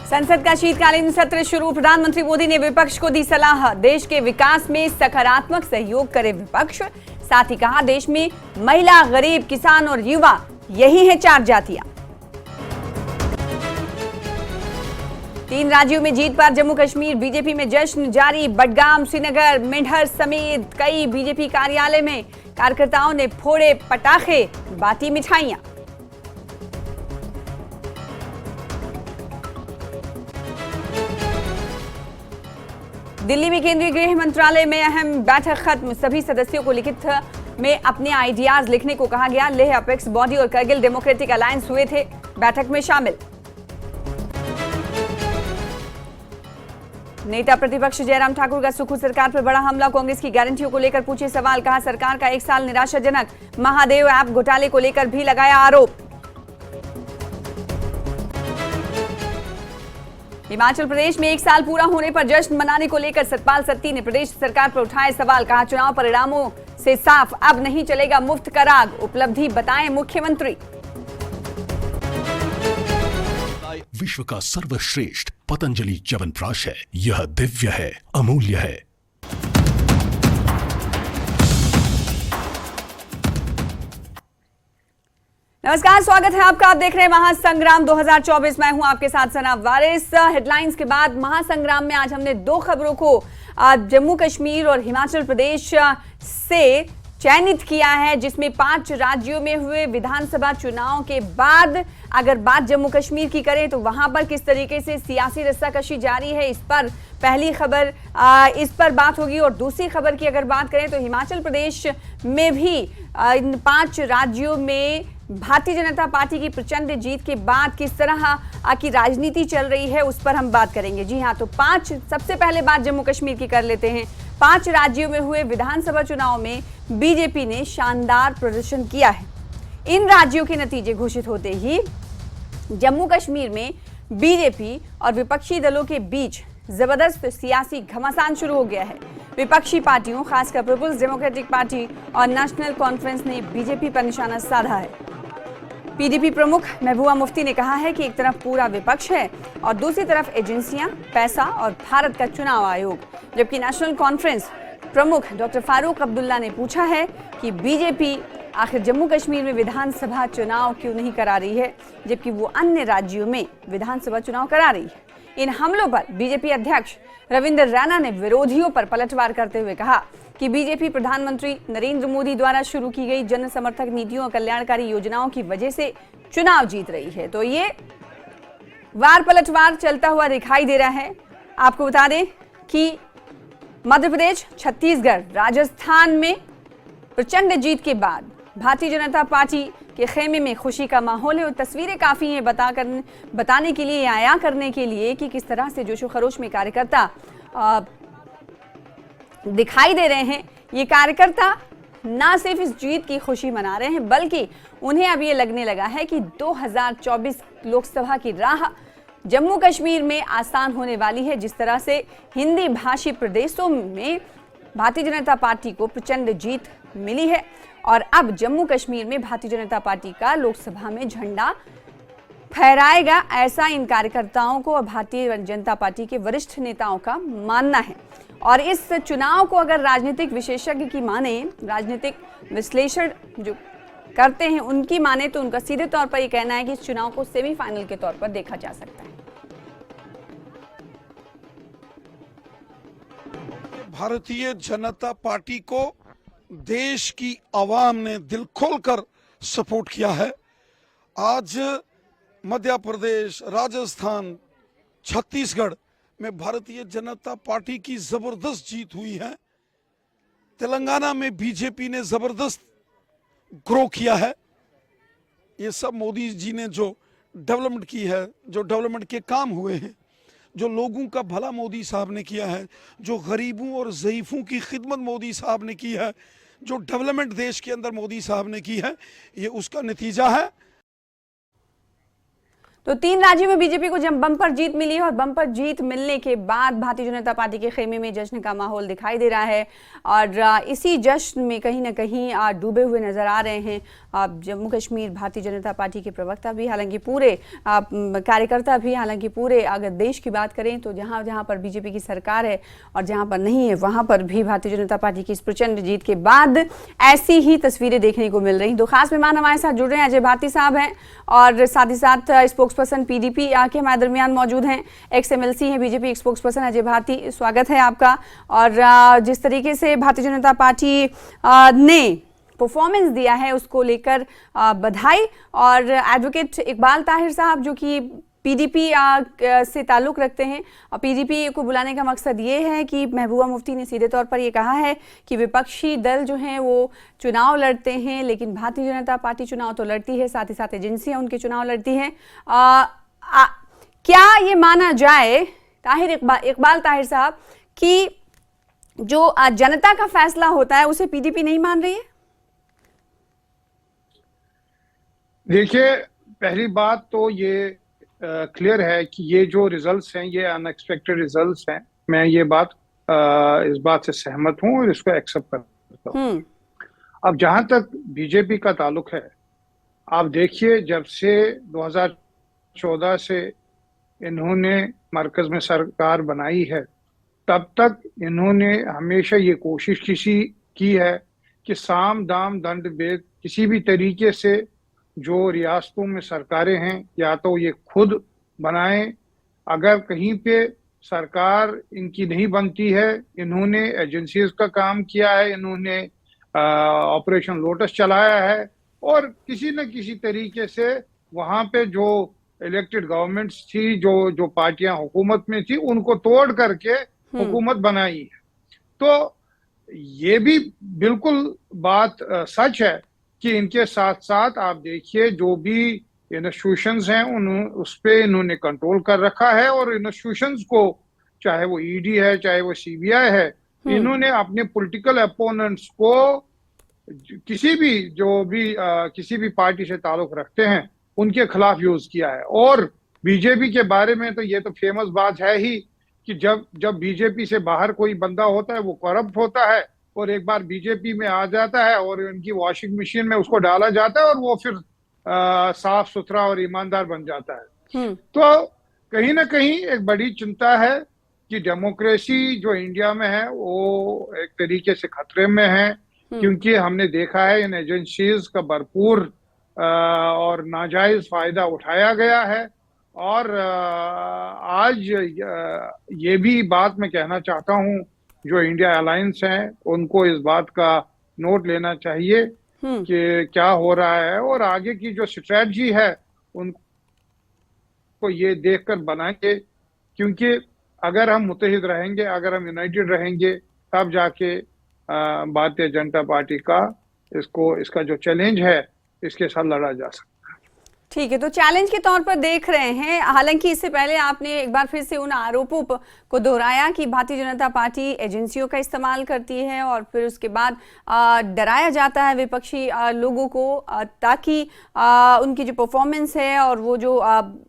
संसद का शीतकालीन सत्र शुरू। प्रधानमंत्री मोदी ने विपक्ष को दी सलाह, देश के विकास में सकारात्मक सहयोग करे विपक्ष। साथ ही कहा, देश में महिला, गरीब, किसान और युवा यही है चार जातियां। 3 राज्यों में जीत पर जम्मू कश्मीर बीजेपी में जश्न जारी। बडगाम, श्रीनगर, मेंढर समेत कई बीजेपी कार्यालय में कार्यकर्ताओं ने फोड़े पटाखे, बांटी मिठाइयां। दिल्ली में केंद्रीय गृह मंत्रालय में अहम बैठक खत्म। सभी सदस्यों को लिखित में अपने आइडियाज लिखने को कहा गया। लेह अपेक्स बॉडी और करगिल डेमोक्रेटिक अलायंस हुए थे बैठक में शामिल। नेता प्रतिपक्ष जयराम ठाकुर का सुखू सरकार पर बड़ा हमला। कांग्रेस की गारंटियों को लेकर पूछे सवाल। कहा, सरकार का 1 साल निराशाजनक। महादेव ऐप घोटाले को लेकर भी लगाया आरोप। हिमाचल प्रदेश में 1 साल पूरा होने पर जश्न मनाने को लेकर सतपाल सत्ती ने प्रदेश सरकार पर उठाए सवाल। कहा, चुनाव परिणामों से साफ, अब नहीं चलेगा मुफ्त का राग। उपलब्धि बताएं मुख्यमंत्री। विश्व का सर्वश्रेष्ठ पतंजलि च्यवनप्राश है। यह दिव्य है, अमूल्य है। नमस्कार, स्वागत है आपका। आप देख रहे हैं महासंग्राम 2024। मैं हूं आपके साथ सना वारिस। हेडलाइंस के बाद महासंग्राम में आज हमने 2 खबरों को जम्मू कश्मीर और हिमाचल प्रदेश से चयनित किया है, जिसमें 5 राज्यों में हुए विधानसभा चुनाव के बाद अगर बात जम्मू कश्मीर की करें तो वहां पर किस तरीके से सियासी रस्साकशी जारी है, इस पर पहली खबर इस पर बात होगी। और दूसरी खबर की अगर बात करें तो हिमाचल प्रदेश में भी इन 5 राज्यों में भारतीय जनता पार्टी की प्रचंड जीत के बाद किस तरह की राजनीति चल रही है, उस पर हम बात करेंगे। जी हाँ, तो 5 सबसे पहले बात जम्मू कश्मीर की कर लेते हैं। 5 राज्यों में हुए विधानसभा चुनाव में बीजेपी ने शानदार प्रदर्शन किया है। इन राज्यों के नतीजे घोषित होते ही जम्मू कश्मीर में बीजेपी और विपक्षी दलों के बीच जबरदस्त सियासी घमासान शुरू हो गया है। विपक्षी पार्टियों, खासकर पीपुल्स डेमोक्रेटिक पार्टी और नेशनल कॉन्फ्रेंस ने बीजेपी पर निशाना साधा है। पीडीपी प्रमुख महबूबा मुफ्ती ने कहा है कि एक तरफ पूरा विपक्ष है और दूसरी तरफ एजेंसियां, पैसा और भारत का चुनाव आयोग। जबकि नेशनल कॉन्फ्रेंस प्रमुख डॉक्टर फारूक अब्दुल्ला ने पूछा है कि बीजेपी आखिर जम्मू कश्मीर में विधानसभा चुनाव क्यों नहीं करा रही है, जबकि वो अन्य राज्यों में विधानसभा चुनाव करा रही है। इन हमलों पर बीजेपी अध्यक्ष रविंद्र रैना ने विरोधियों पर पलटवार करते हुए कहा कि बीजेपी प्रधानमंत्री नरेंद्र मोदी द्वारा शुरू की गई जन समर्थक नीतियों और कल्याणकारी योजनाओं की वजह से चुनाव जीत रही है। तो ये वार पलटवार चलता हुआ दिखाई दे रहा है। आपको बता दें कि मध्य प्रदेश, छत्तीसगढ़, राजस्थान में प्रचंड जीत के बाद भारतीय जनता पार्टी के खेमे में खुशी का माहौल है और तस्वीरें काफी हैं बताने के लिए, आया करने के लिए कि किस तरह से जोशो खरोश में कार्यकर्ता दिखाई दे रहे हैं। ये कार्यकर्ता ना सिर्फ इस जीत की खुशी मना रहे हैं, बल्कि उन्हें अब ये लगने लगा है कि 2024 लोकसभा की राह जम्मू कश्मीर में आसान होने वाली है। जिस तरह से हिंदी भाषी प्रदेशों में भारतीय जनता पार्टी को प्रचंड जीत मिली है और अब जम्मू कश्मीर में भारतीय जनता पार्टी का लोकसभा में झंडा फहराएगा, ऐसा इन कार्यकर्ताओं को और भारतीय जनता पार्टी के वरिष्ठ नेताओं का मानना है। और इस चुनाव को अगर राजनीतिक विशेषज्ञ की माने, राजनीतिक विश्लेषण जो करते हैं उनकी माने, तो उनका सीधे तौर पर यह कहना है कि इस चुनाव को सेमीफाइनल के तौर पर देखा जा सकता है। भारतीय जनता पार्टी को देश की आवाम ने दिल खोलकर सपोर्ट किया है। आज मध्य प्रदेश, राजस्थान, छत्तीसगढ़ में भारतीय जनता पार्टी की जबरदस्त जीत हुई है। तेलंगाना में बीजेपी ने जबरदस्त ग्रो किया है। ये सब मोदी जी ने जो डेवलपमेंट की है, जो डेवलपमेंट के काम हुए हैं, जो लोगों का भला मोदी साहब ने किया है, जो गरीबों और ज़ईफ़ों की खिदमत मोदी साहब ने की है, जो डेवलपमेंट देश के अंदर मोदी साहब ने की है, ये उसका नतीजा है। तो 3 राज्यों में बीजेपी को जब बम्पर जीत मिली है और बम्पर जीत मिलने के बाद भारतीय जनता पार्टी के खेमे में जश्न का माहौल दिखाई दे रहा है और इसी जश्न में कहीं ना कहीं डूबे हुए नजर आ रहे हैं जम्मू कश्मीर भारतीय जनता पार्टी के प्रवक्ता भी, हालांकि पूरे कार्यकर्ता भी, हालांकि पूरे अगर देश की बात करें तो जहां जहां पर बीजेपी की सरकार है और जहां पर नहीं है वहां पर भी भारतीय जनता पार्टी की इस प्रचंड जीत के बाद ऐसी ही तस्वीरें देखने को मिल रही। 2 खास मेहमान हमारे साथ जुड़ रहे हैं। अजय भारती साहब हैं और साथ ही साथ स्पोक्स पर्सन पीडीपी के हमारे दरमियान मौजूद हैं, XMLC हैं BJP spokesperson Ajay Bharti, स्वागत है आपका। और जिस तरीके से भारतीय जनता पार्टी ने परफॉर्मेंस दिया है उसको लेकर बधाई। और एडवोकेट इकबाल ताहिर साहब जो कि पीडीपी से ताल्लुक रखते हैं और पीडीपी को बुलाने का मकसद ये है कि महबूबा मुफ्ती ने सीधे तौर पर ये कहा है कि विपक्षी दल जो हैं वो चुनाव लड़ते हैं लेकिन भारतीय जनता पार्टी चुनाव तो लड़ती है, साथ ही साथ एजेंसियां उनके चुनाव लड़ती हैं। क्या ये माना जाए इकबाल ताहिर साहब कि जो जनता का फैसला होता है उसे पीडीपी नहीं मान रही है? देखिए, पहली बात तो ये क्लियर है कि ये जो रिजल्ट्स हैं ये अनएक्सपेक्टेड रिजल्ट्स हैं। मैं ये बात इस बात से सहमत हूं और इसको एक्सेप्ट करता हूं। अब जहां तक बीजेपी का ताल्लुक है, आप देखिए जब से 2014 से इन्होंने मरकज में सरकार बनाई है तब तक इन्होंने हमेशा ये कोशिश की है कि साम दाम दंड भेद किसी भी तरीके से जो रियासतों में सरकारें हैं या तो ये खुद बनाएं, अगर कहीं पे सरकार इनकी नहीं बनती है, इन्होंने एजेंसीज का काम किया है, इन्होंने ऑपरेशन लोटस चलाया है और किसी न किसी तरीके से वहां पे जो इलेक्टेड गवर्नमेंट्स थी, जो पार्टियां हुकूमत में थी, उनको तोड़ करके हुकूमत बनाई है। तो ये भी बिल्कुल बात सच है कि इनके साथ साथ आप देखिए जो भी इंस्टीट्यूशंस हैं उस पे इन्होंने कंट्रोल कर रखा है और इंस्टीट्यूशंस को, चाहे वो ईडी है चाहे वो सीबीआई है, इन्होंने अपने पॉलिटिकल अपोनेंट्स को किसी भी पार्टी से ताल्लुक रखते हैं उनके खिलाफ यूज किया है। और बीजेपी के बारे में तो ये तो फेमस बात है ही कि जब बीजेपी से बाहर कोई बंदा होता है वो करप्ट होता है और एक बार बीजेपी में आ जाता है और उनकी वॉशिंग मशीन में उसको डाला जाता है और वो फिर साफ सुथरा और ईमानदार बन जाता है। तो कहीं ना कहीं एक बड़ी चिंता है कि डेमोक्रेसी जो इंडिया में है वो एक तरीके से खतरे में है, क्योंकि हमने देखा है इन एजेंसीज का भरपूर और नाजायज फायदा उठाया गया है। और आज ये भी बात मैं कहना चाहता हूँ, जो इंडिया अलायंस है उनको इस बात का नोट लेना चाहिए कि क्या हो रहा है और आगे की जो स्ट्रेटजी है उनको ये देखकर बनाएंगे, क्योंकि अगर हम मुत्तहिद रहेंगे, अगर हम यूनाइटेड रहेंगे, तब जाके भारतीय जनता पार्टी का इसका जो चैलेंज है इसके साथ लड़ा जा सकता है। ठीक है, तो चैलेंज के तौर पर देख रहे हैं। हालांकि इससे पहले आपने एक बार फिर से उन आरोपों को दोहराया कि भारतीय जनता पार्टी एजेंसियों का इस्तेमाल करती है और फिर उसके बाद डराया जाता है विपक्षी लोगों को ताकि उनकी जो परफॉर्मेंस है और वो जो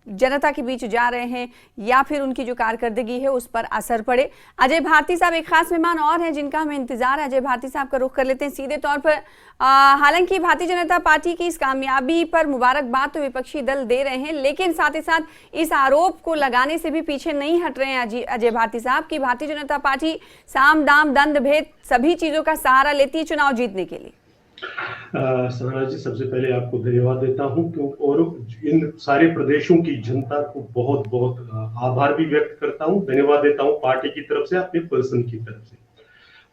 जनता के बीच जा रहे हैं या फिर उनकी जो कारकर्दगी है उस पर असर पड़े। अजय भारती साहब एक खास मेहमान और हैं जिनका हमें इंतजार है। अजय भारती साहब का रुख कर लेते हैं सीधे तौर पर। हालांकि भारतीय जनता पार्टी की इस कामयाबी पर मुबारकबाद तो विपक्षी दल दे रहे हैं, लेकिन साथ ही साथ इस आरोप को लगाने से भी पीछे नहीं हट रहे हैं अजय भारती साहब कि भारतीय जनता पार्टी साम दाम दंड भेद सभी चीजों का सहारा लेती है चुनाव जीतने के लिए। सहाना जी, सबसे पहले आपको धन्यवाद देता हूं और इन सारे प्रदेशों की जनता को बहुत बहुत आभार भी व्यक्त करता हूं, धन्यवाद देता हूं पार्टी की तरफ से, अपने पर्सन की तरफ से।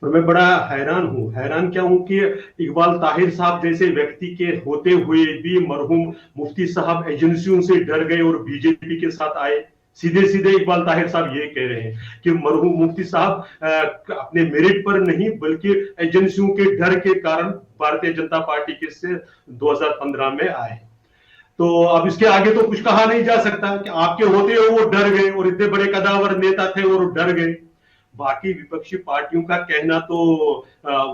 और मैं बड़ा हैरान क्या हूं कि इकबाल ताहिर साहब जैसे व्यक्ति के होते हुए भी मरहूम मुफ्ती साहब एजेंसियों से डर गए और बीजेपी के साथ आए। सीधे इकबाल ताहिर साहब ये कह रहे हैं कि मरहूम मुफ्ती साहब अपने मेरिट पर नहीं बल्कि एजेंसियों के डर के कारण भारतीय जनता पार्टी के से 2015 में आए। तो अब इसके आगे तो कुछ कहा नहीं जा सकता कि आपके होते हुए वो डर गए और इतने बड़े कदावर नेता थे और डर गए। बाकी विपक्षी पार्टियों का कहना तो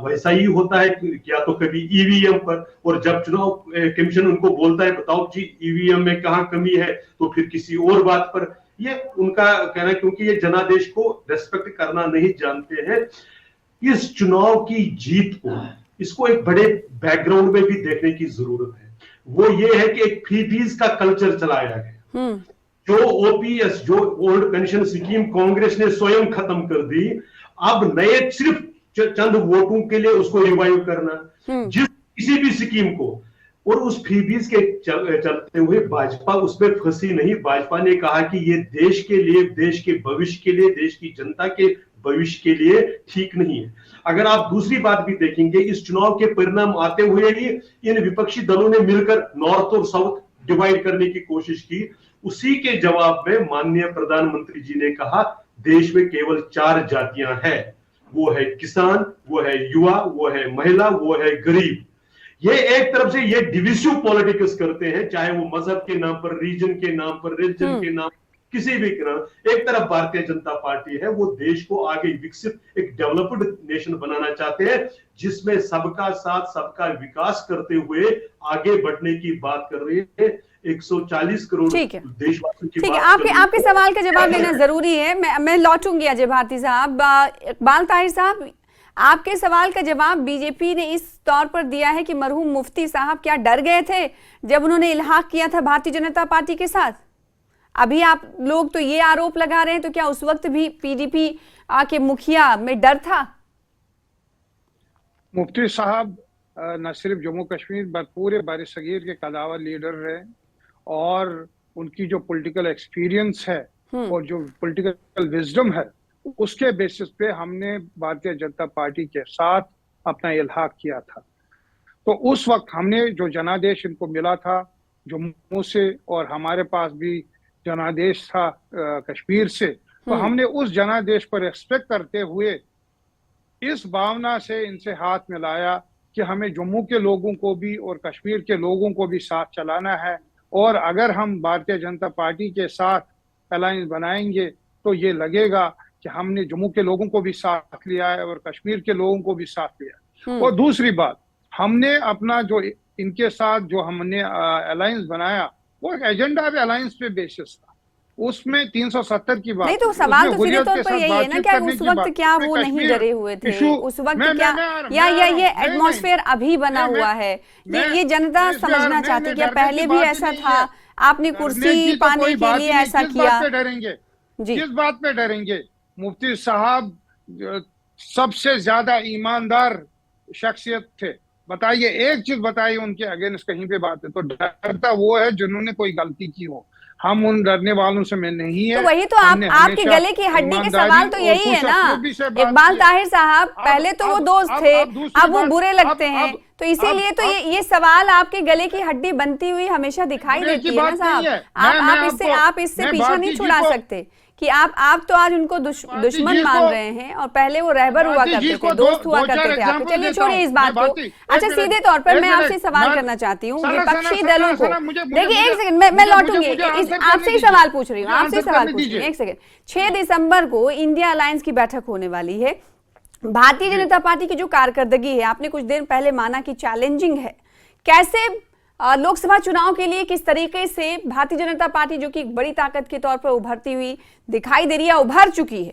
वैसा ही होता है, या तो कभी ईवीएम पर, और जब चुनाव कमीशन उनको बोलता है बताओ जी ईवीएम में कहां कमी है, तो फिर किसी और बात पर। ये उनका कहना है, क्योंकि ये जनादेश को रेस्पेक्ट करना नहीं जानते हैं। इस चुनाव की जीत को, इसको एक बड़े बैकग्राउंड में भी देखने की जरूरत है। वो ये है कि एक फ्रीबीज का कल्चर चलाया गया, जो ओपीएस, जो ओल्ड पेंशन स्कीम कांग्रेस ने स्वयं खत्म कर दी, अब नए सिर्फ चंद वोटों के लिए उसको रिवाइव करना, जिस किसी भी स्कीम को। और उस फ्रीबीज के चलते हुए भाजपा उसमें फंसी नहीं। भाजपा ने कहा कि ये देश के लिए, देश के भविष्य के लिए, देश की जनता के भविष्य के लिए ठीक नहीं है। अगर आप दूसरी बात भी देखेंगे, इस चुनाव के परिणाम आते हुए ही इन विपक्षी दलों ने मिलकर नॉर्थ और साउथ डिवाइड करने की कोशिश की। उसी के जवाब में माननीय प्रधानमंत्री जी ने कहा देश में केवल 4 जातियां हैं, वो है किसान, वो है युवा, वो है महिला, वो है गरीब। ये एक तरफ से ये डिविसिव पॉलिटिक्स करते हैं, चाहे वो मजहब के नाम पर, रीजन के नाम पर, रिलीजन के नाम, किसी भी नाम। एक तरफ भारतीय जनता पार्टी है, वो देश को आगे विकसित एक डेवलप्ड नेशन बनाना चाहते हैं, जिसमें सबका साथ, सबका विकास करते हुए आगे बढ़ने की बात कर रही है। 140 करोड़ देशवासियों की। ठीक है, आपके सवाल का जवाब देना जरूरी है। मैं लौटूंगी अजय भारती साहब। इकबाल ताहिर साहब, आपके सवाल का जवाब बीजेपी ने इस तौर पर दिया है कि मरहूम मुफ्ती साहब क्या डर गए थे जब उन्होंने इल्हाक किया था भारतीय जनता पार्टी के साथ? अभी आप लोग तो ये आरोप लगा रहे हैं, तो क्या उस वक्त भी पीडीपी के मुखिया में डर था? मुफ्ती साहब न सिर्फ जम्मू कश्मीर बल्कि पूरे बार-ए-सगीर के कदावर लीडर रहे, और उनकी जो पॉलिटिकल एक्सपीरियंस है और जो पॉलिटिकल विजडम है, उसके बेसिस पे हमने भारतीय जनता पार्टी के साथ अपना इल्हाक किया था। तो उस वक्त हमने जो जनादेश इनको मिला था जम्मू से, और हमारे पास भी जनादेश था कश्मीर से, तो हमने उस जनादेश पर रिस्पेक्ट करते हुए इस भावना से इनसे हाथ मिलाया कि हमें जम्मू के लोगों को भी और कश्मीर के लोगों को भी साथ चलाना है, और अगर हम भारतीय जनता पार्टी के साथ अलायंस बनाएंगे तो ये लगेगा कि हमने जम्मू के लोगों को भी साथ लिया है और कश्मीर के लोगों को भी साथ लिया है। और दूसरी बात, हमने अपना जो इनके साथ जो हमने अलायंस बनाया, वो एक एजेंडा पे अलायंस पे बेसिस था, उसमें 370 की बात नहीं। तो सवाल तो सीधे तौर पर यही है ना, क्या उस वक्त क्या वो नहीं डरे हुए थे? उस वक्त क्या या ये एटमॉस्फेयर अभी बना हुआ है? ये जनता समझना चाहती है कि पहले भी ऐसा था, आपने कुर्सी पाने के लिए ऐसा किया? किस बात पे डरेंगे? मुफ्ती साहब सबसे ज्यादा ईमानदार शख्सियत थे। बताइए, एक चीज बताइए उनके अगेंस्ट कहीं पे बात है तो डरता वो है जिन्होंने कोई गलती की हो। हम उन डरने वालों से में नहीं है। तो वही तो आपके गले की हड्डी के सवाल तो यही है ना इकबाल ताहिर साहब। पहले तो वो दोस्त थे, अब वो बुरे लगते हैं, तो इसीलिए तो ये सवाल आपके गले की हड्डी बनती हुई हमेशा दिखाई देती है ना साहब। आप इससे पीछा नहीं छुड़ा सकते कि आप तो आज उनको दुश्मन मान रहे हैं, और पहले वो रहबर हुआ करते थे, दोस्त हुआ करते थे आपके। चलिए छोड़िए इस बात को। अच्छा, सीधे तौर पर मैं आपसे सवाल करना चाहती हूँ विपक्षी दलों को। देखिए एक सेकंड, मैं लौटूंगी, आपसे ही सवाल पूछ रही हूँ, आपसे सवाल पूछ रही हूँ। एक सेकंड, 6 दिसंबर को इंडिया अलायंस की बैठक होने वाली है। भारतीय जनता पार्टी की जो कारकर्दगी है, आपने कुछ देर पहले माना कि चैलेंजिंग है। कैसे लोकसभा चुनाव के लिए किस तरीके से भारतीय जनता पार्टी, जो कि एक बड़ी ताकत के तौर पर उभरती हुई दिखाई दे रही है, उभर चुकी है,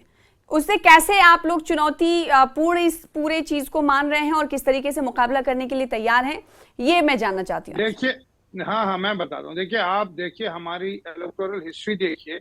उससे कैसे आप लोग चुनौती इस पूरे चीज को मान रहे हैं और किस तरीके से मुकाबला करने के लिए तैयार हैं, ये मैं जानना चाहती हूँ। देखिए, हाँ मैं बताता हूँ। देखिए, आप देखिए हमारी इलेक्टोरल हिस्ट्री देखिए,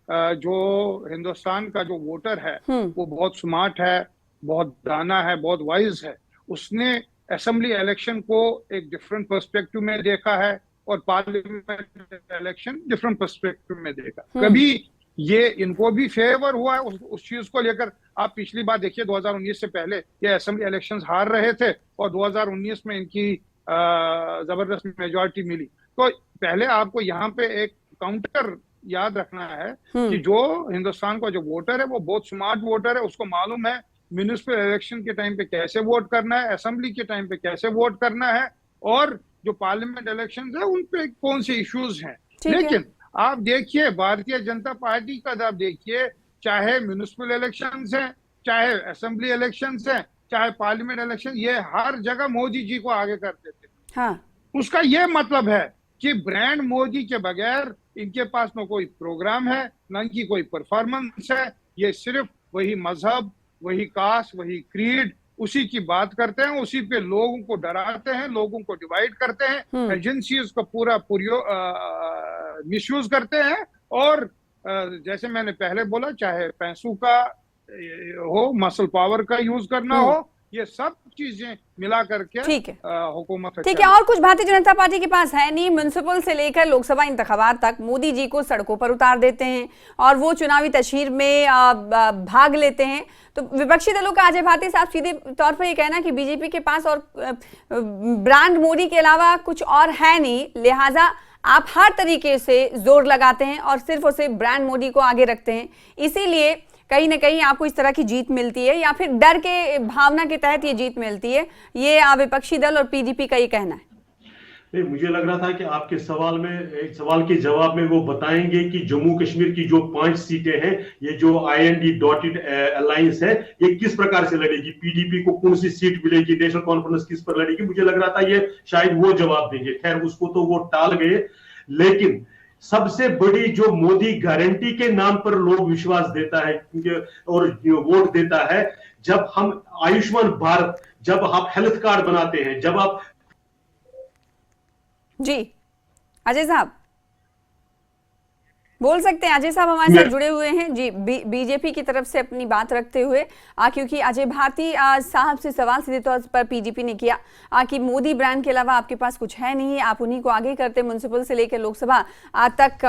जो हिंदुस्तान का जो वोटर है वो बहुत स्मार्ट है, बहुत दाना है, बहुत वाइज है। उसने असेंबली इलेक्शन को एक डिफरेंट पर्सपेक्टिव में देखा है और पार्लियामेंट इलेक्शन डिफरेंट पर्सपेक्टिव में देखा। कभी ये इनको भी फेवर हुआ है उस चीज को लेकर। आप पिछली बार देखिए 2019 से पहले ये असेंबली इलेक्शंस हार रहे थे और 2019 में इनकी जबरदस्त मेजॉरिटी मिली। तो पहले आपको यहाँ पे एक काउंटर याद रखना है कि जो हिंदुस्तान का जो वोटर है वो बहुत स्मार्ट वोटर है, उसको मालूम है म्युनिसिपल इलेक्शन के टाइम पे कैसे वोट करना है, असेंबली के टाइम पे कैसे वोट करना है, और जो पार्लियामेंट इलेक्शन है उन पे कौन से इश्यूज हैं। लेकिन आप देखिए भारतीय जनता पार्टी का, आप देखिए चाहे म्युनिसिपल इलेक्शंस हैं, चाहे असेंबली इलेक्शंस है, चाहे पार्लियामेंट इलेक्शन, ये हर जगह मोदी जी को आगे कर देते हैं। हाँ, उसका ये मतलब है कि ब्रांड मोदी के बगैर इनके पास न कोई प्रोग्राम है, न इनकी कोई परफॉर्मेंस है। ये सिर्फ वही मजहब, वही कास्ट, वही क्रीड, उसी की बात करते हैं, उसी पे लोगों को डराते हैं, लोगों को डिवाइड करते हैं, एजेंसीज को पूरा मिसयूज करते हैं। और जैसे मैंने पहले बोला, चाहे पैसों का हो, मसल पावर का यूज करना हो, ये सब चीजें मिला करके ठीक है, हुकूमत। ठीक है। और कुछ भारतीय जनता पार्टी के पास है नहीं। म्युनिसिपल से लेकर लोकसभा इंतखाबात तक मोदी जी को सड़कों पर उतार देते हैं और वो चुनावी तशहीर में भाग लेते हैं। तो विपक्षी दलों का अजय भारती साहब सीधे तौर पर ये कहना कि बीजेपी के पास और ब्रांड मोदी के अलावा कुछ और है नहीं, लिहाजा आप हर तरीके से जोर लगाते हैं और सिर्फ और सिर्फ ब्रांड मोदी को आगे रखते हैं, इसीलिए कहीं ना कहीं आपको इस तरह की जीत मिलती है, या फिर डर के भावना के तहत ये जीत मिलती है। ये विपक्षी दल और पीडीपी का ये कहना है। नहीं, मुझे लग रहा था कि आपके एक सवाल के जवाब में वो बताएंगे कि जम्मू कश्मीर की जो 5 सीटें हैं, ये जो IND डॉटेड अलायंस है, ये किस प्रकार से लड़ेगी, पीडीपी को कौन सी सीट मिलेगी, नेशनल कॉन्फ्रेंस किस पर लड़ेगी। मुझे लग रहा था ये शायद वो जवाब देंगे। खैर, उसको तो वो टाल गए। लेकिन सबसे बड़ी जो मोदी गारंटी के नाम पर लोग विश्वास देता है और वोट देता है, जब हम आयुष्मान भारत, जब आप हेल्थ कार्ड बनाते हैं, जब आप। जी अजय साहब बोल सकते हैं। अजय साहब हमारे साथ जुड़े हुए हैं जी, बीजेपी की तरफ से अपनी बात रखते हुए, क्योंकि अजय भारती साहब से सवाल सीधे तौर पर पीडीपी ने किया कि मोदी ब्रांड के अलावा आपके पास कुछ है नहीं, आप उन्हीं को आगे करते, म्युनिसिपल से लेकर लोकसभा तक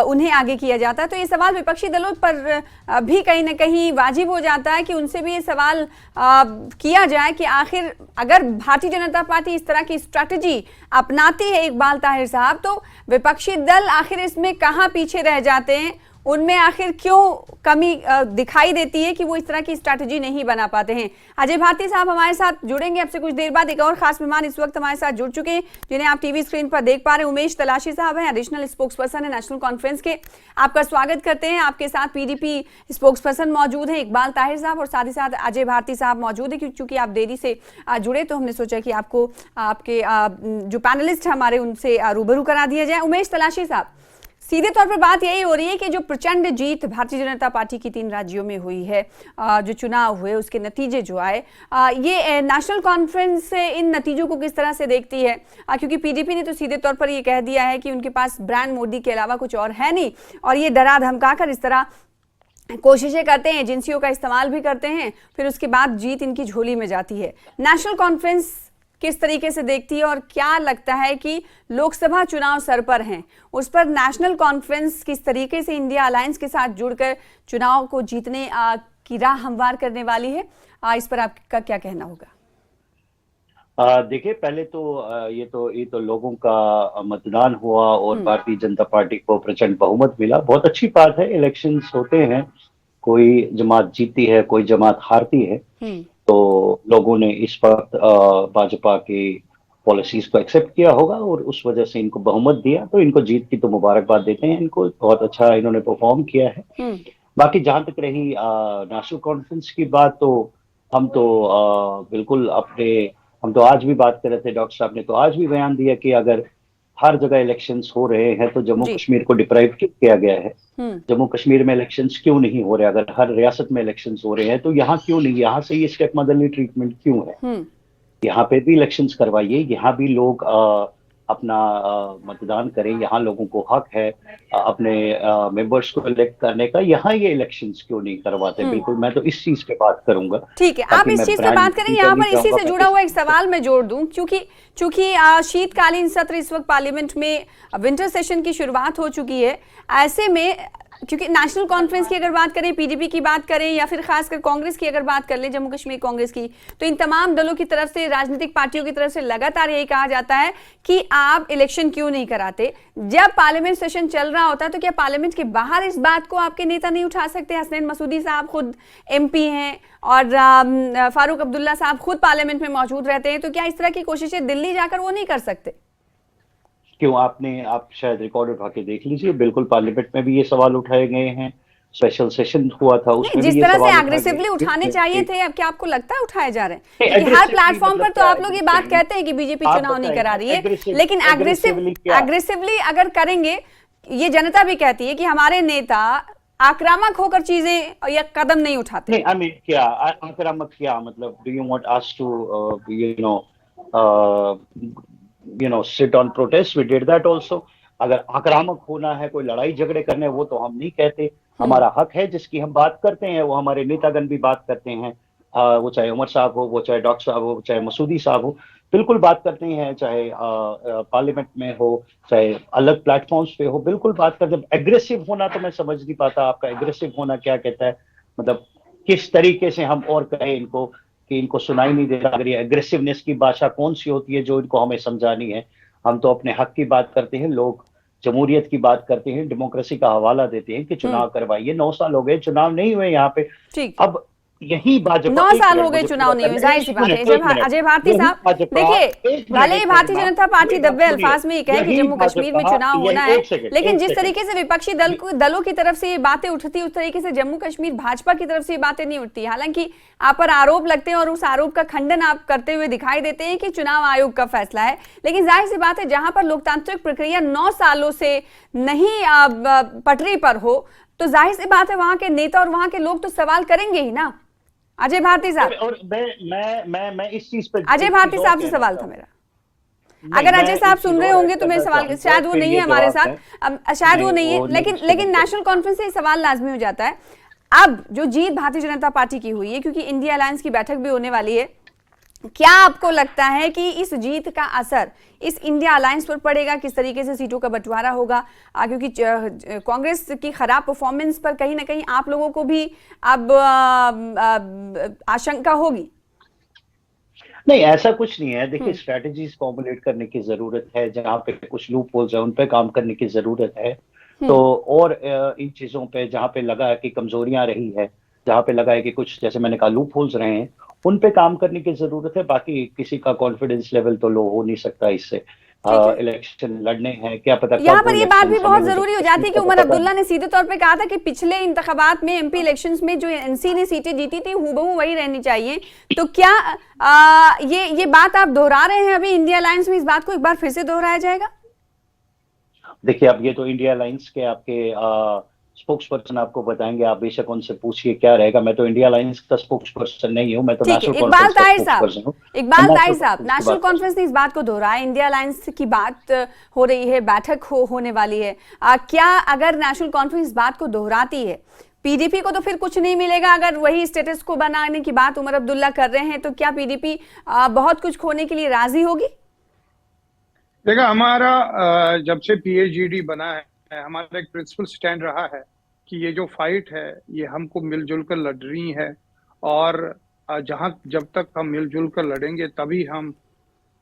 उन्हें आगे किया जाता है। तो ये सवाल विपक्षी दलों पर भी कहीं ना कहीं वाजिब हो जाता है कि उनसे भी ये सवाल किया जाए कि आखिर अगर भारतीय जनता पार्टी इस तरह की स्ट्रैटेजी अपनाती है इकबाल ताहिर साहब, तो विपक्षी दल आखिर इसमें कहां पीछे रह जाते हैं, उनमें आखिर क्यों कमी दिखाई देती है कि वो इस तरह की स्ट्रैटेजी नहीं बना पाते हैं। अजय भारती साहब हमारे साथ जुड़ेंगे आपसे कुछ देर बाद। एक और खास मेहमान इस वक्त हमारे साथ जुड़ चुके हैं, जिन्हें आप टीवी स्क्रीन पर देख पा रहे हैं। उमेश तलाशी साहब हैं, एडिशनल स्पोक्सपर्सन है नेशनल कॉन्फ्रेंस के। आपका स्वागत करते हैं। आपके साथ पीडीपी स्पोक्सपर्सन मौजूद है इकबाल ताहिर साहब, और साथ ही साथ अजय भारती साहब मौजूद है। क्योंकि आप देरी से जुड़े तो हमने सोचा कि आपको आपके जो पैनलिस्ट हमारे उनसे रूबरू करा दिया जाए। उमेश तलाशी साहब, सीधे तौर पर बात यही हो रही है कि जो प्रचंड जीत भारतीय जनता पार्टी की 3 राज्यों में हुई है, जो चुनाव हुए उसके नतीजे जो आए, ये नेशनल कॉन्फ्रेंस इन नतीजों को किस तरह से देखती है? क्योंकि पीडीपी ने तो सीधे तौर पर ये कह दिया है कि उनके पास ब्रांड मोदी के अलावा कुछ और है नहीं, और ये डरा धमका कर इस तरह कोशिशें करते हैं, एजेंसियों का इस्तेमाल भी करते हैं, फिर उसके बाद जीत इनकी झोली में जाती है। नेशनल कॉन्फ्रेंस किस तरीके से देखती है, और क्या लगता है कि लोकसभा चुनाव सर पर हैं, उस पर नेशनल कॉन्फ्रेंस किस तरीके से इंडिया अलायंस के साथ जुड़कर चुनाव को जीतने की राह हमवार करने वाली है? इस पर आपका क्या कहना होगा? देखिए, पहले तो ये तो लोगों का मतदान हुआ और भारतीय जनता पार्टी को प्रचंड बहुमत मिला। बहुत अच्छी बात है, इलेक्शंस होते हैं, कोई जमात जीतती है, कोई जमात हारती है। तो लोगों ने इस वक्त भाजपा की पॉलिसीज को एक्सेप्ट किया होगा और उस वजह से इनको बहुमत दिया, तो इनको जीत की तो मुबारकबाद देते हैं। इनको बहुत अच्छा इन्होंने परफॉर्म किया है। बाकी जहां तक रही नेशनल कॉन्फ्रेंस की बात, तो हम तो बिल्कुल हम तो आज भी बात कर रहे थे, डॉक्टर साहब ने तो आज भी बयान दिया कि अगर हर जगह इलेक्शंस हो रहे हैं तो जम्मू कश्मीर को डिप्राइव क्यों किया गया है, जम्मू कश्मीर में इलेक्शंस क्यों नहीं हो रहे? अगर हर रियासत में इलेक्शंस हो रहे हैं तो यहाँ क्यों नहीं, यहाँ से ये स्टेप मदरली ट्रीटमेंट क्यों है? यहाँ पे भी इलेक्शंस करवाइए, यहाँ भी लोग अपना मतदान करें, यहाँ लोगों को हक है अपने मेंबर्स को इलेक्ट करने का, यहाँ ये इलेक्शंस क्यों नहीं करवाते? बिल्कुल, मैं तो इस चीज पे बात करूंगा। ठीक है, आप इस चीज पे बात करेंगे। यहाँ पर इसी से जुड़ा हुआ एक सवाल मैं जोड़ दूं, क्योंकि शीतकालीन सत्र इस वक्त पार्लियामेंट में विंटर सेशन की शुरुआत हो चुकी है। ऐसे में क्योंकि नेशनल कॉन्फ्रेंस की अगर बात करें, पीडीपी की बात करें, या फिर खासकर कांग्रेस की अगर बात कर लें, जम्मू कश्मीर कांग्रेस की, तो इन तमाम दलों की तरफ से, राजनीतिक पार्टियों की तरफ से लगातार यही कहा जाता है कि आप इलेक्शन क्यों नहीं कराते? जब पार्लियामेंट सेशन चल रहा होता है तो क्या पार्लियामेंट के बाहर इस बात को आपके नेता नहीं उठा सकते? हसनैन मसूदी साहब खुद MP हैं और फारूक अब्दुल्ला साहब खुद पार्लियामेंट में मौजूद रहते हैं, तो क्या इस तरह की कोशिशें दिल्ली जाकर वो नहीं कर सकते? क्यों, आप शायद रिकॉर्ड उठा के देख लीजिए, बिल्कुल पार्लियामेंट में भी ये सवाल उठाए गए हैं। स्पेशल सेशन हुआ था, उसमें जिस भी ये तरह से सवाल उठा एग्रेसिवली गया। उठाने चाहिए थे, अब क्या आपको लगता है उठाए जा रहे हैं? नहीं, कि हर aggressively प्लेटफॉर्म पर मतलब तो क्या आप लोग ये बात कहते हैं कि बीजेपी आप चुनाव नहीं बताएं, करा रही है, aggressive- लेकिन aggressively क्या? एग्रेसिवली अगर करेंगे, ये जनता भी कहती है कि हमारे नेता आक्रामक होकर चीजें या कदम नहीं उठाते। नहीं, आई मीन क्या आक्रामक क्या मतलब, do you want us to sit on protest? We did that also. अगर आक्रामक होना है, कोई लड़ाई झगड़े करने हैं, वो तो हम नहीं कहते। हमारा हक है, जिसकी हम बात करते हैं, वो हमारे नेतागण भी बात करते हैं। वो चाहे उमर साहब हो, वो चाहे डॉक्टर साहब हो, चाहे मसूदी साहब हो, बिल्कुल बात करते हैं। चाहे पार्लियामेंट में हो, चाहे अलग प्लेटफॉर्म्स पे हो, बिल्कुल बात करते हैं। एग्रेसिव होना तो मैं समझ नहीं पाता, आपका एग्रेसिव होना क्या कहता है, मतलब किस तरीके से हम और कहें इनको कि इनको सुनाई नहीं दे रहा। अगर ये एग्रेसिवनेस की भाषा कौन सी होती है जो इनको हमें समझानी है? हम तो अपने हक की बात करते हैं, लोग जमहूरियत की बात करते हैं, डेमोक्रेसी का हवाला देते हैं कि चुनाव करवाइए। 9 साल हो गए, चुनाव नहीं हुए यहाँ पे। ठीक, अब यही भाजपा 9 एक साल मिनट हो गए मुझे चुनाव पूरा नहीं हुए, करने जाहिर सी बात है। दीजिए। एक मिनट, अजय भारती यही साहब भाजपा- देखिए, एक मिनट, भले ही एक भारतीय मिनट, जनता पार्टी मेरी बात दब्बे सुनिए। अल्फाज में ये कहे कि यही जम्मू कश्मीर में भाजपा- चुनाव होना यही- है, एक सेकंड, लेकिन एक जिस सेकंड। तरीके से विपक्षी दलों की तरफ से ये बातें उठती, उस तरीके से जम्मू कश्मीर भाजपा की तरफ से ये बातें नहीं उठती। हालांकि आप पर आरोप लगते हैं और उस आरोप का खंडन आप करते हुए दिखाई देते हैं कि चुनाव आयोग का फैसला है, लेकिन जाहिर सी बात है जहां पर लोकतांत्रिक प्रक्रिया 9 सालों से नहीं पटरी पर हो, तो जाहिर सी बात है वहां के नेता और वहां के लोग तो सवाल करेंगे ही ना। अजय भारती साहब, और मैं इस चीज पे अजय भारती साहब से सवाल था मेरा। अगर अजय साहब सुन रहे होंगे तो मेरे सवाल, शायद वो नहीं है हमारे साथ, शायद वो नहीं है, लेकिन नेशनल कॉन्फ्रेंस से सवाल लाजमी हो जाता है। अब जो जीत भारतीय जनता पार्टी की हुई है, क्योंकि इंडिया अलायंस की बैठक भी होने वाली है, क्या आपको लगता है कि इस जीत का असर इस इंडिया अलायंस पर पड़ेगा? किस तरीके से सीटों का बंटवारा होगा? क्योंकि कांग्रेस की खराब परफॉर्मेंस पर कहीं ना कहीं आप लोगों को भी अब आशंका होगी। नहीं, ऐसा कुछ नहीं है। देखिए, स्ट्रेटजीज फॉर्मुलेट करने की जरूरत है, जहाँ पे कुछ लूप होल्स है उन पे काम करने की जरूरत है। तो और इन चीजों पे जहाँ पे लगा है कि कमजोरियां रही है, जहाँ पे लगा है कि कुछ, जैसे मैंने कहा, लूप होल्स रहे हैं, उन पे काम करने की जरूरत है। बाकी किसी का कॉन्फिडेंस लेवल तो लो हो नहीं सकता इससे। इलेक्शन लड़ने हैं, क्या पता यहाँ पर ये बात भी बहुत जरूरी हो जाती है कि उमर अब्दुल्ला ने सीधे तौर पे कहा था कि पिछले इंतखाबात में, एमपी इलेक्शंस में जो एनसी ने सीटें जीती थी हूबहू वही रहनी चाहिए। तो क्या ये बात आप दोहरा रहे हैं अभी इंडिया अलायंस में, इस बात को एक बार फिर से दोहराया जाएगा? देखिए, अब ये तो इंडिया अलायंस के आपके स्पोक्स पर्सन आपको बताएंगे, आप बेशक उनसे पूछिए क्या रहेगा। मैं तो इंडिया अलायंस का स्पोक्स पर्सन नहीं हूं, मैं तो नेशनल कॉन्फ्रेंस का स्पोक्सपर्सन हूं। इकबाल ताहिर साहब, नेशनल कॉन्फ्रेंस ने इस बात को दोहराया, इंडिया अलायंस की बात हो रही है, बैठक होने वाली है। क्या अगर नेशनल कॉन्फ्रेंस बात को दोहराती है, पीडीपी को तो फिर कुछ नहीं मिलेगा? अगर वही स्टेटस को बनाने की बात उमर अब्दुल्ला कर रहे हैं, तो क्या पीडीपी बहुत कुछ खोने के लिए राजी होगी? देखा, हमारा जब से पीएचजीडी बना है, हमारा एक प्रिंसिपल स्टैंड रहा है कि ये जो फाइट है ये हमको मिलजुल कर लड़ रही है, और जब तक हम मिलजुल कर लड़ेंगे तभी हम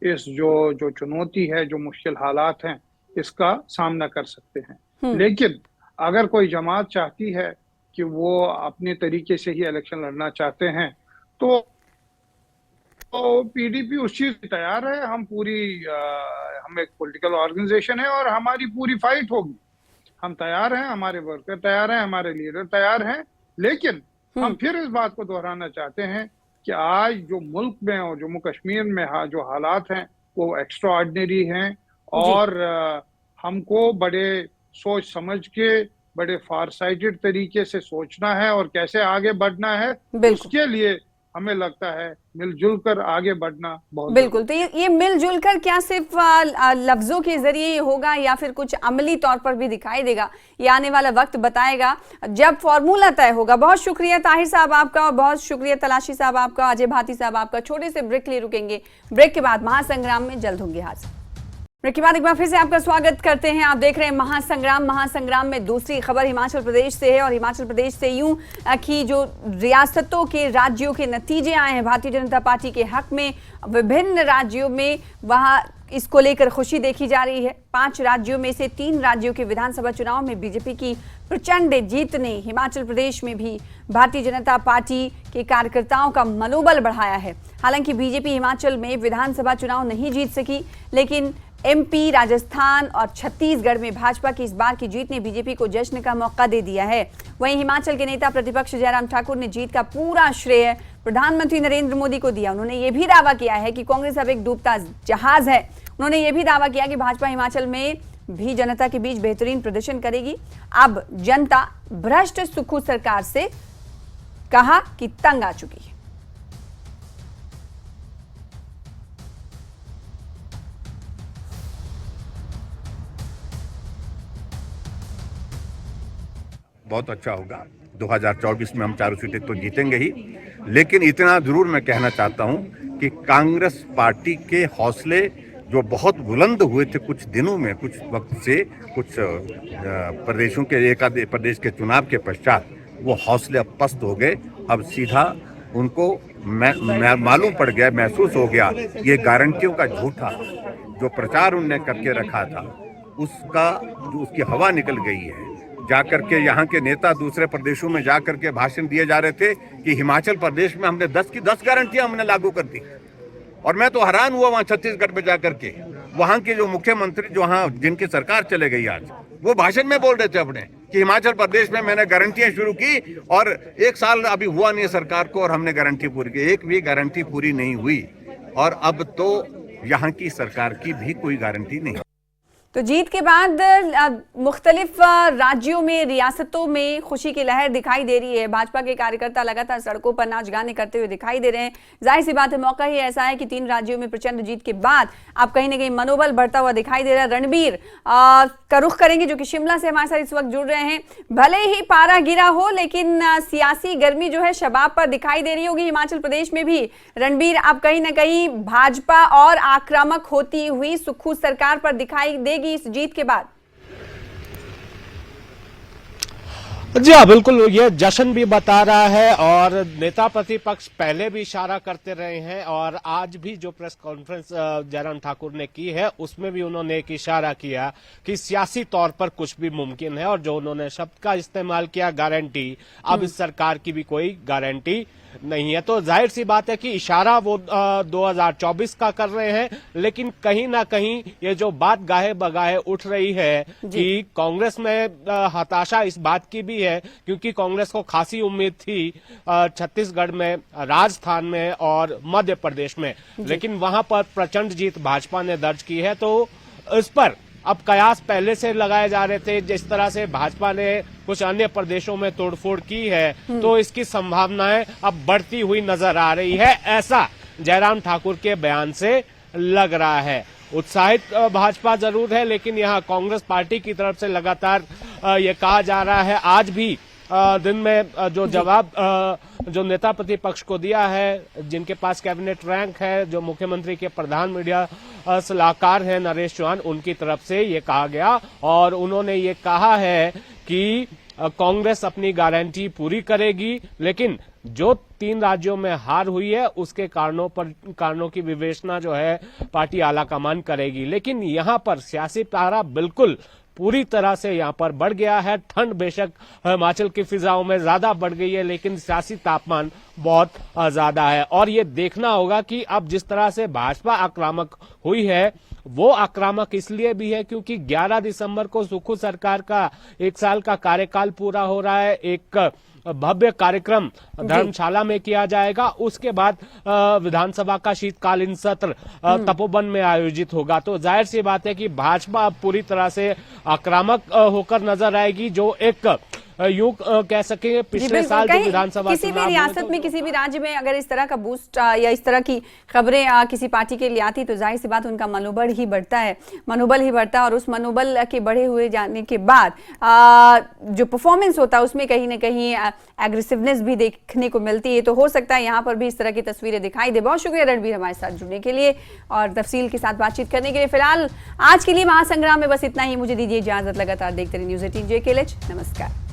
इस जो चुनौती है, जो मुश्किल हालात हैं, इसका सामना कर सकते हैं। लेकिन अगर कोई जमात चाहती है कि वो अपने तरीके से ही इलेक्शन लड़ना चाहते हैं, तो पीडीपी उस चीज की तैयार है। हम एक पॉलिटिकल ऑर्गेनाइजेशन है और हमारी पूरी फाइट होगी। हम तैयार हैं, हमारे वर्कर तैयार हैं, हमारे लीडर तैयार हैं। लेकिन हम फिर इस बात को दोहराना चाहते हैं कि आज जो मुल्क में और जम्मू कश्मीर में जो हालात हैं वो एक्स्ट्रा ऑर्डिनरी हैं, और हमको बड़े सोच समझ के, बड़े फारसाइटेड तरीके से सोचना है और कैसे आगे बढ़ना है। उसके लिए हमें लगता है मिलजुल कर आगे बढ़ना बहुत बिल्कुल। तो ये मिलजुल कर क्या सिर्फ लफ्जों के जरिए होगा या फिर कुछ अमली तौर पर भी दिखाई देगा? ये आने वाला वक्त बताएगा, जब फॉर्मूला तय होगा। बहुत शुक्रिया ताहिर साहब आपका, और बहुत शुक्रिया तलाशी साहब आपका, अजय भारती साहब आपका। छोटे से ब्रेक लिए रुकेंगे, ब्रेक के बाद महासंग्राम में जल्द होंगे हाजिर। ब्रेक के बाद एक बार फिर से आपका स्वागत करते हैं। आप देख रहे हैं महासंग्राम में दूसरी खबर हिमाचल प्रदेश से है, और हिमाचल प्रदेश से यूं कि जो रियासतों के, राज्यों के नतीजे आए हैं भारतीय जनता पार्टी के हक में विभिन्न राज्यों में, वहां इसको लेकर खुशी देखी जा रही है। 5 राज्यों में से 3 राज्यों के विधानसभा चुनाव में बीजेपी की प्रचंड जीत ने हिमाचल प्रदेश में भी भारतीय जनता पार्टी के कार्यकर्ताओं का मनोबल बढ़ाया है। हालांकि बीजेपी हिमाचल में विधानसभा चुनाव नहीं जीत सकी, लेकिन एमपी, राजस्थान और छत्तीसगढ़ में भाजपा की इस बार की जीत ने बीजेपी को जश्न का मौका दे दिया है। वहीं हिमाचल के नेता प्रतिपक्ष जयराम ठाकुर ने जीत का पूरा श्रेय प्रधानमंत्री नरेंद्र मोदी को दिया। उन्होंने ये भी दावा किया है कि कांग्रेस अब एक डूबता जहाज है। उन्होंने ये भी दावा किया कि भाजपा हिमाचल में भी जनता के बीच बेहतरीन प्रदर्शन करेगी। अब जनता भ्रष्ट सुक्खू सरकार से कहा कि तंग आ चुकी है। बहुत अच्छा होगा। 2024 में हम चारों सीटें तो जीतेंगे ही, लेकिन इतना जरूर मैं कहना चाहता हूं कि कांग्रेस पार्टी के हौसले जो बहुत बुलंद हुए थे कुछ दिनों में, कुछ वक्त से, कुछ प्रदेशों के एक आधे प्रदेश के चुनाव के पश्चात वो हौसले अब पस्त हो गए। अब सीधा उनको मालूम पड़ गया, महसूस हो गया, ये गारंटियों का झूठा जो प्रचार उनने करके रखा था उसका जो उसकी हवा निकल गई है। जाकर के यहाँ के नेता दूसरे प्रदेशों में जाकर के भाषण दिए जा रहे थे कि हिमाचल प्रदेश में हमने 10 की 10 गारंटियां हमने लागू कर दी, और मैं तो हैरान हुआ वहाँ छत्तीसगढ़ में जाकर के। वहाँ के जो मुख्यमंत्री जो वहाँ जिनकी सरकार चले गई आज, वो भाषण में बोल रहे थे अपने कि हिमाचल प्रदेश में मैंने गारंटियां शुरू की और 1 साल अभी हुआ नहीं सरकार को और हमने गारंटी पूरी की। एक भी गारंटी पूरी नहीं हुई और अब तो यहाँ की सरकार की भी कोई गारंटी नहीं। तो जीत के बाद मुख्तलिफ राज्यों में, रियासतों में खुशी की लहर दिखाई दे रही है। भाजपा के कार्यकर्ता लगातार सड़कों पर नाच गाने करते हुए दिखाई दे रहे हैं। जाहिर सी बात है, मौका ही ऐसा है कि 3 राज्यों में प्रचंड जीत के बाद अब कहीं ना कहीं मनोबल बढ़ता हुआ दिखाई दे रहा है। रणबीर का रुख करेंगे जो कि शिमला से हमारे साथ इस वक्त जुड़ रहे हैं। भले ही पारा गिरा हो, लेकिन सियासी गर्मी जो है शबाब पर दिखाई दे रही होगी हिमाचल प्रदेश में भी। रणबीर, अब कहीं ना कहीं भाजपा और आक्रामक होती हुई सुक्खू सरकार पर दिखाई देगी इस जीत के बाद। जी हाँ, बिल्कुल ये जश्न भी बता रहा है और नेता प्रतिपक्ष पहले भी इशारा करते रहे हैं और आज भी जो प्रेस कॉन्फ्रेंस जयराम ठाकुर ने की है उसमें भी उन्होंने एक इशारा किया कि सियासी तौर पर कुछ भी मुमकिन है, और जो उन्होंने शब्द का इस्तेमाल किया गारंटी, अब इस सरकार की भी कोई गारंटी नहीं है। तो जाहिर सी बात है कि इशारा वो 2024 का कर रहे हैं, लेकिन कहीं ना कहीं ये जो बात गाहे बगाहे उठ रही है कि कांग्रेस में हताशा इस बात की भी है, क्योंकि कांग्रेस को खासी उम्मीद थी छत्तीसगढ़ में, राजस्थान में और मध्य प्रदेश में, लेकिन वहां पर प्रचंड जीत भाजपा ने दर्ज की है। तो इस पर अब कयास पहले से लगाए जा रहे थे। जिस तरह से भाजपा ने कुछ अन्य प्रदेशों में तोड़फोड़ की है, तो इसकी संभावनाएं अब बढ़ती हुई नजर आ रही है, ऐसा जयराम ठाकुर के बयान से लग रहा है। उत्साहित भाजपा जरूर है, लेकिन यहाँ कांग्रेस पार्टी की तरफ से लगातार ये कहा जा रहा है, आज भी दिन में जो जवाब जो नेता प्रतिपक्ष को दिया है, जिनके पास कैबिनेट रैंक है, जो मुख्यमंत्री के प्रधान मीडिया सलाहकार हैं नरेश चौहान, उनकी तरफ से ये कहा गया और उन्होंने ये कहा है कि कांग्रेस अपनी गारंटी पूरी करेगी, लेकिन जो 3 राज्यों में हार हुई है उसके कारणों की विवेचना जो है पार्टी आलाकमान करेगी। लेकिन यहाँ पर सियासी पारा बिल्कुल पूरी तरह से यहाँ पर बढ़ गया है। ठंड बेशक हिमाचल की फिजाओं में ज्यादा बढ़ गई है, लेकिन सियासी तापमान बहुत ज्यादा है और ये देखना होगा कि अब जिस तरह से भाजपा आक्रामक हुई है, वो आक्रामक इसलिए भी है क्योंकि 11 दिसंबर को सुक्खू सरकार का 1 साल का कार्यकाल पूरा हो रहा है। एक भव्य कार्यक्रम धर्मशाला में किया जाएगा, उसके बाद विधानसभा का शीतकालीन सत्र तपोवन में आयोजित होगा। तो जाहिर सी बात है कि भाजपा अब पूरी तरह से आक्रामक होकर नजर आएगी, जो एक यूं कह सके पिछले साल जो विधानसभा किसी भी रियासत में, किसी भी राज्य में अगर इस तरह का बूस्ट या इस तरह की खबरें किसी पार्टी के लिए आती, तो जाहिर सी बात उनका मनोबल ही बढ़ता है, और उस मनोबल के बढ़े हुए जाने के बाद जो परफॉर्मेंस होता है उसमें कहीं ना कहीं एग्रेसिवनेस भी देखने को मिलती है। तो हो सकता है यहाँ पर भी इस तरह की तस्वीरें दिखाई दे। बहुत शुक्रिया रणबीर हमारे साथ जुड़ने के लिए और तफसील के साथ बातचीत करने के लिए। फिलहाल आज के लिए महासंग्राम में बस इतना ही, मुझे दीजिए इजाजत। लगातार देखते रहिए न्यूज़ 18 JKLH। नमस्कार।